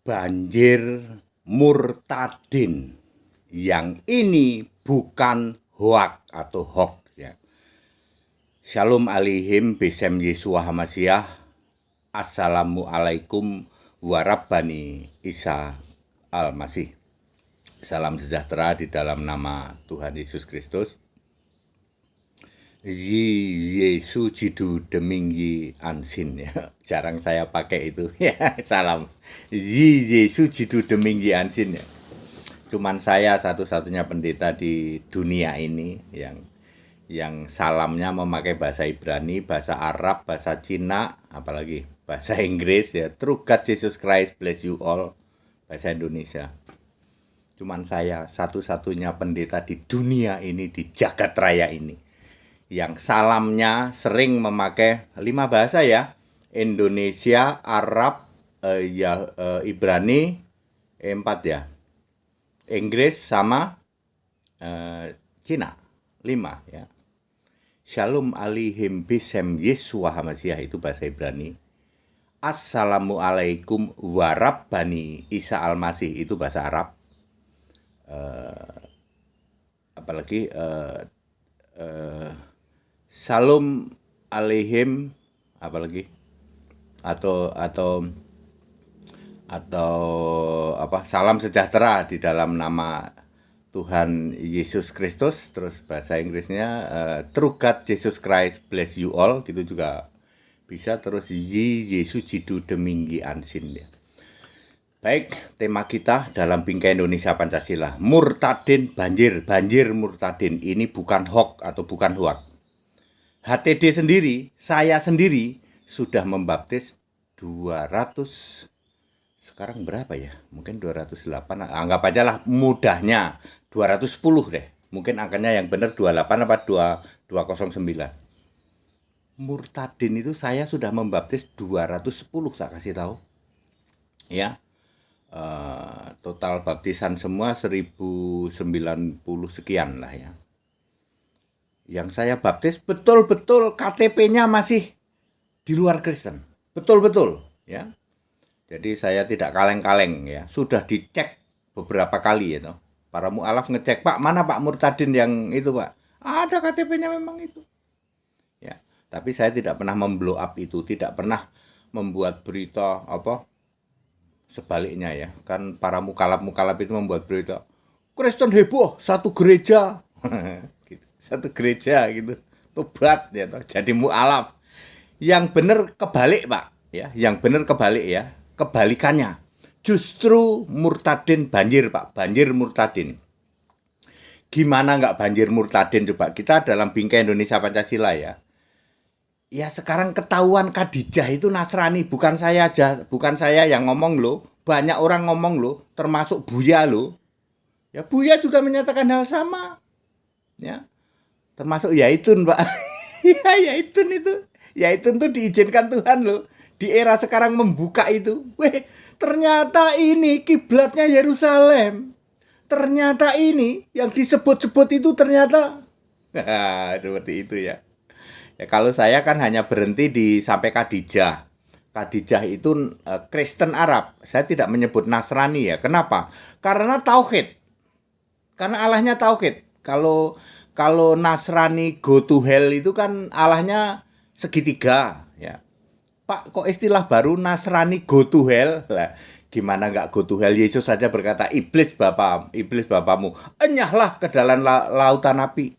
Banjir murtadin. Yang ini bukan hoak atau hoax ya. Shalom alaihim besem Yesua Hamasiah. Assalamualaikum warabbani Isa Al-Masih. Salam sejahtera di dalam nama Tuhan Yesus Kristus. Yesus jidu deminggi ansin ya. Jarang saya pakai itu ya. Salam. Yesus jidu deminggi ansin ya. Cuman saya satu-satunya pendeta di dunia ini yang salamnya memakai bahasa Ibrani, bahasa Arab, bahasa Cina, apalagi bahasa Inggris ya. True God Jesus Christ bless you all. Bahasa Indonesia. Cuman saya satu-satunya pendeta di dunia ini, di jagat raya ini, yang salamnya sering memakai 5 bahasa ya. Indonesia, Arab, Ibrani, 4 ya. Inggris sama Cina, 5 ya. Shalom alaihim bisem Yesua Hamasiah itu bahasa Ibrani. Assalamualaikum warabbani Isa Al-Masih itu bahasa Arab. Apalagi Salam alaihim apalagi atau apa salam sejahtera di dalam nama Tuhan Yesus Kristus. Terus bahasa Inggrisnya True God Jesus Christ bless you all gitu juga bisa. Terus Yesus jidu deminggi ansin ya. Baik, tema kita dalam Bingkai Indonesia Pancasila, murtadin banjir murtadin. Ini bukan hoax atau bukan hoax. HTD sendiri, saya sendiri sudah membaptis 200, sekarang berapa ya? Mungkin 208, anggap aja lah mudahnya 210 deh. Mungkin angkanya yang benar 28 apa 209. Murtadin itu saya sudah membaptis 210, saya kasih tahu. Ya. Total baptisan semua 1090 sekian lah ya. Yang saya baptis betul-betul KTP-nya masih di luar Kristen. Betul-betul ya. Jadi saya tidak kaleng-kaleng ya. Sudah dicek beberapa kali ya. Para mu'alaf ngecek, Pak, mana Pak Murtadin yang itu Pak? Ada KTP-nya memang itu. Ya, tapi saya tidak pernah memblow up itu, tidak pernah membuat berita apa sebaliknya ya. Kan para mukalab itu membuat berita Kristen heboh satu gereja. Satu gereja gitu, tobat ya toh, jadi mu'alaf. Yang benar kebalik Pak ya, yang benar kebalik ya, kebalikannya. Justru murtadin banjir Pak, banjir murtadin. Gimana nggak banjir murtadin coba? Kita dalam Bingkai Indonesia Pancasila ya. Ya sekarang ketahuan Khadijah itu Nasrani, bukan saya aja, bukan saya yang ngomong loh, banyak orang ngomong loh, termasuk Buya loh. Ya Buya juga menyatakan hal sama. Ya. Termasuk Yaitun Pak. Ya Yaitun itu. Yaitun tuh diizinkan Tuhan loh. Di era sekarang membuka itu. Weh, ternyata ini kiblatnya Yerusalem. Ternyata ini yang disebut-sebut itu ternyata. Seperti itu ya. Ya kalau saya kan hanya berhenti di sampai Khadijah. Khadijah itu Kristen Arab. Saya tidak menyebut Nasrani ya. Kenapa? Karena tauhid. Karena Allahnya tauhid. Kalau Nasrani go to hell itu kan Allahnya segitiga ya. Pak, kok istilah baru Nasrani go to hell? Lah, gimana nggak go to hell? Yesus saja berkata, iblis bapamu, enyahlah ke dalam lautan api.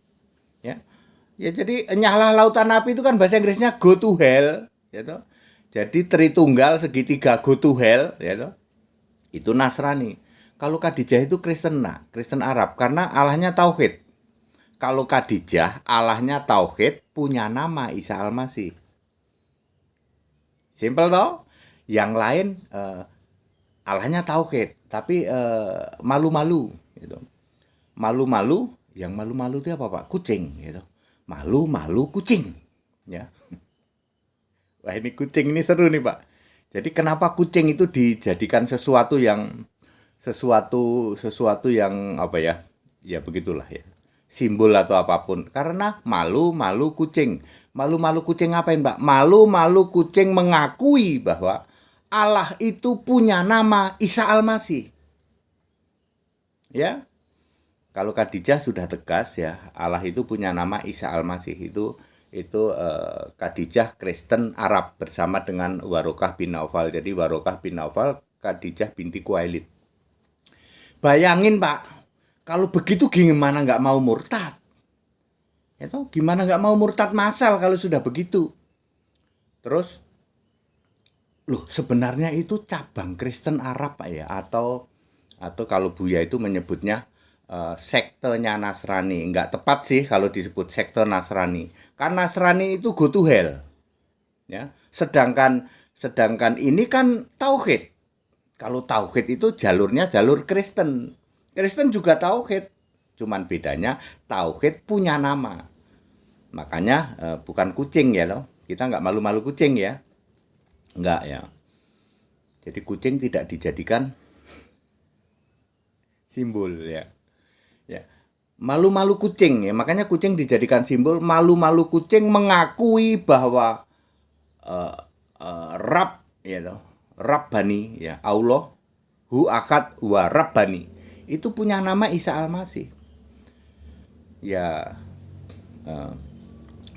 Ya. Ya jadi enyahlah lautan api itu kan bahasa Inggrisnya go to hell, ya toh. Jadi Tritunggal segitiga go to hell, ya toh. Itu Nasrani. Kalau Khadijah itu Kristen Arab karena Allahnya tauhid. Kalau Khadijah, Allahnya tauhid, punya nama Isa Al-Masih. Simple toh? Yang lain Allahnya tauhid, tapi malu-malu gitu. Malu-malu, yang malu-malu itu apa Pak? Kucing gitu. Malu-malu kucing, ya. Wah, ini kucing ini seru nih Pak. Jadi kenapa kucing itu dijadikan sesuatu yang apa ya? Ya begitulah ya. Simbol atau apapun. Karena malu-malu kucing. Malu-malu kucing ngapain, Pak? Malu-malu kucing mengakui bahwa Allah itu punya nama Isa Al-Masih. Ya. Kalau Khadijah sudah tegas ya, Allah itu punya nama Isa Al-Masih. Itu Khadijah Kristen Arab bersama dengan Warokah bin Naufal. Jadi Warokah bin Naufal, Khadijah binti Khuwailid. Bayangin Pak, kalau begitu gimana nggak mau murtad? Itu gimana nggak mau murtad massal kalau sudah begitu? Terus, loh sebenarnya itu cabang Kristen Arab Pak ya, atau kalau Buya itu menyebutnya sektenya Nasrani. Nggak tepat sih kalau disebut sekte Nasrani, karena Nasrani itu go to hell ya. Sedangkan ini kan tauhid. Kalau tauhid itu jalurnya jalur Kristen. Kristen juga tauhid, cuman bedanya tauhid punya nama. Makanya bukan kucing ya loh. Kita nggak malu-malu kucing ya. Nggak ya. Jadi kucing tidak dijadikan simbol ya. Ya. Malu-malu kucing ya. Makanya kucing dijadikan simbol. Malu-malu kucing mengakui bahwa Rab ya loh. Rabbani ya, Allah hu akad wa Rabbani itu punya nama Isa Al-Masih. Ya,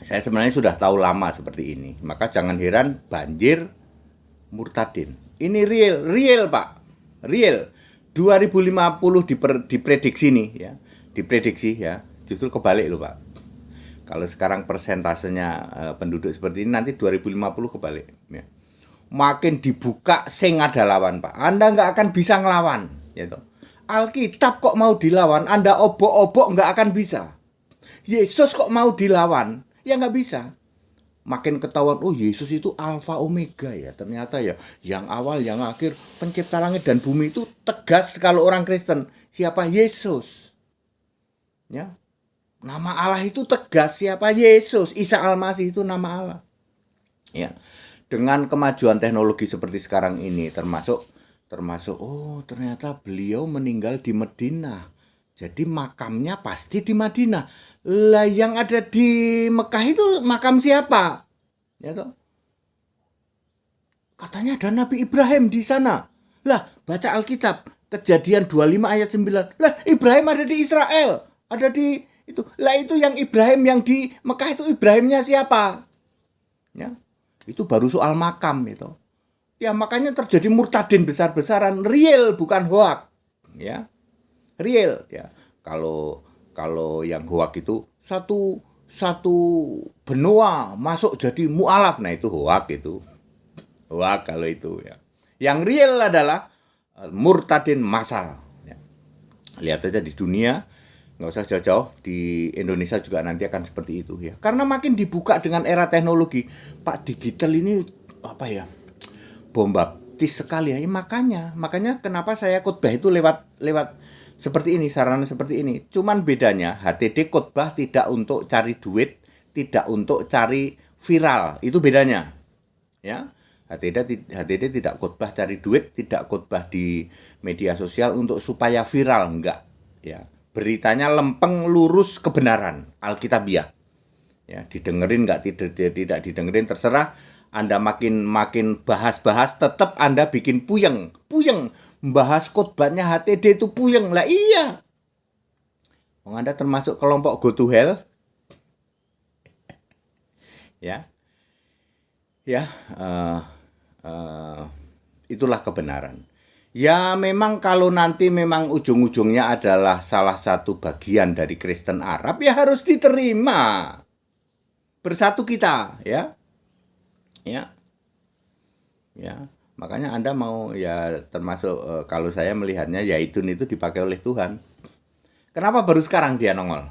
saya sebenarnya sudah tahu lama seperti ini. Maka jangan heran banjir murtadin. Ini real Pak, real. 2050 diprediksi nih ya, diprediksi ya. Justru kebalik loh Pak. Kalau sekarang persentasenya penduduk seperti ini, nanti 2050 kebalik ya. Makin dibuka sing ada lawan Pak. Anda nggak akan bisa ngelawan gitu. Alkitab kok mau dilawan, Anda obok-obok nggak akan bisa. Yesus kok mau dilawan, ya nggak bisa. Makin ketahuan, oh Yesus itu Alfa Omega ya. Ternyata ya, yang awal, yang akhir, pencipta langit dan bumi. Itu tegas kalau orang Kristen. Siapa? Yesus. Ya. Nama Allah itu tegas, siapa? Yesus. Isa Al-Masih itu nama Allah. Ya. Dengan kemajuan teknologi seperti sekarang ini, termasuk oh ternyata beliau meninggal di Madinah, jadi makamnya pasti di Madinah. Lah yang ada di Mekah itu makam siapa? Ya toh? Katanya ada Nabi Ibrahim di sana. Lah baca Alkitab, Kejadian 25 ayat 9. Lah Ibrahim ada di Israel, ada di itu. Lah itu yang Ibrahim yang di Mekah itu Ibrahimnya siapa? Ya. Itu baru soal makam itu. Ya makanya terjadi murtadin besar-besaran, real bukan hoak. Ya. Real ya. Kalau yang hoak itu satu benua masuk jadi mualaf, nah itu hoak itu. Hoak kalau itu ya. Yang real adalah murtadin massal ya. Lihat aja di dunia, nggak usah jauh-jauh, di Indonesia juga nanti akan seperti itu ya. Karena makin dibuka dengan era teknologi, Pak, digital ini apa ya, bombastis sekali ya. Makanya kenapa saya khotbah itu lewat seperti ini, sarana seperti ini. Cuman bedanya HTD khotbah tidak untuk cari duit, tidak untuk cari viral, itu bedanya ya. HTD tidak khotbah cari duit, tidak khotbah di media sosial untuk supaya viral, enggak ya. Beritanya lempeng, lurus, kebenaran, Alkitabiah. Ya, didengerin nggak, tidak didengerin, terserah. Anda makin bahas-bahas, tetap Anda bikin puyeng. Membahas khotbahnya HTD itu puyeng. Lah iya. Anda termasuk kelompok go to hell. Ya. Ya, itulah kebenaran. Ya memang kalau nanti memang ujung-ujungnya adalah salah satu bagian dari Kristen Arab, ya harus diterima. Bersatu kita ya. Ya. Ya, makanya Anda mau ya termasuk kalau saya melihatnya Zaitun itu dipakai oleh Tuhan. Kenapa baru sekarang dia nongol?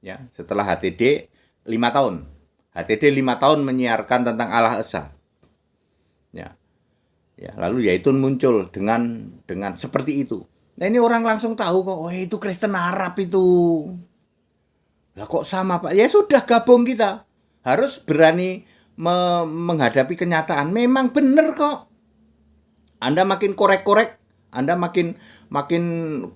Ya, setelah HTD 5 tahun. HTD 5 tahun menyiarkan tentang Allah Esa. Ya. Ya, lalu Zaitun muncul dengan seperti itu. Nah ini orang langsung tahu kok, oh itu Kristen Arab itu. Lah kok sama Pak? Ya sudah, gabung kita. Harus berani menghadapi kenyataan. Memang benar kok. Anda makin korek-korek, Anda makin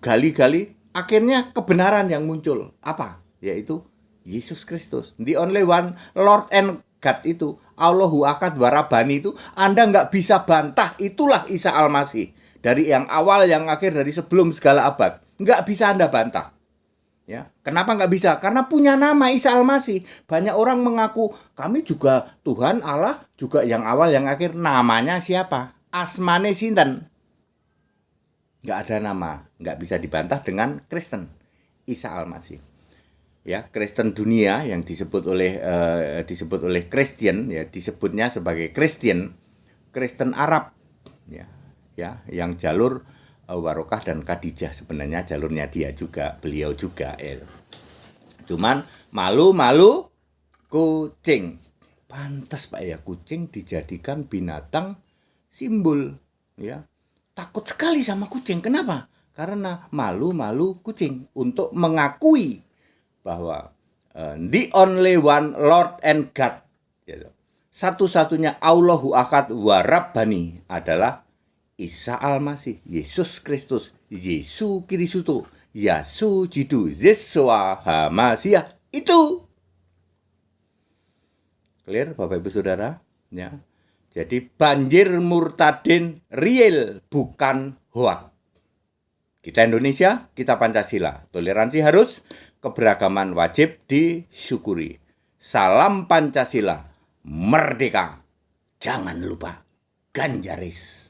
gali-gali, akhirnya kebenaran yang muncul. Apa? Yaitu Yesus Kristus. The only one, Lord and God itu. Allahu Akad Warabani itu Anda nggak bisa bantah. Itulah Isa Al-Masih. Dari yang awal, yang akhir, dari sebelum segala abad. Nggak bisa Anda bantah. Ya, kenapa nggak bisa? Karena punya nama Isa Al-Masih. Banyak orang mengaku, kami juga Tuhan, Allah, juga yang awal, yang akhir. Namanya siapa? Asmane sinten? Nggak ada nama. Nggak bisa dibantah dengan Kristen. Isa Al-Masih. Ya, Kristen dunia yang disebut oleh Christian, ya, disebutnya sebagai Kristen Arab, ya, yang jalur Warokah dan Khadijah, sebenarnya jalurnya beliau juga, ya. Cuman malu kucing. Pantas Pak ya, kucing dijadikan binatang simbol, ya. Takut sekali sama kucing. Kenapa? Karena malu kucing untuk mengakui bahwa the only one Lord and God, gitu. Satu-satunya Allahu Akad Warabani adalah Isa Al-Masih, Yesus Kristus, Yesu Kiristo, Yasu Jidu, Yesua Hamasiah. Itu clear Bapak Ibu Saudara, ya. Jadi banjir murtadin real, bukan hoak. Kita Indonesia, kita Pancasila. Toleransi harus, keberagaman wajib disyukuri. Salam Pancasila, merdeka. Jangan lupa Ganjaris.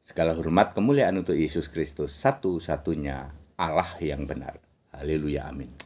Segala hormat kemuliaan untuk Yesus Kristus, satu-satunya Allah yang benar. Haleluya, amin.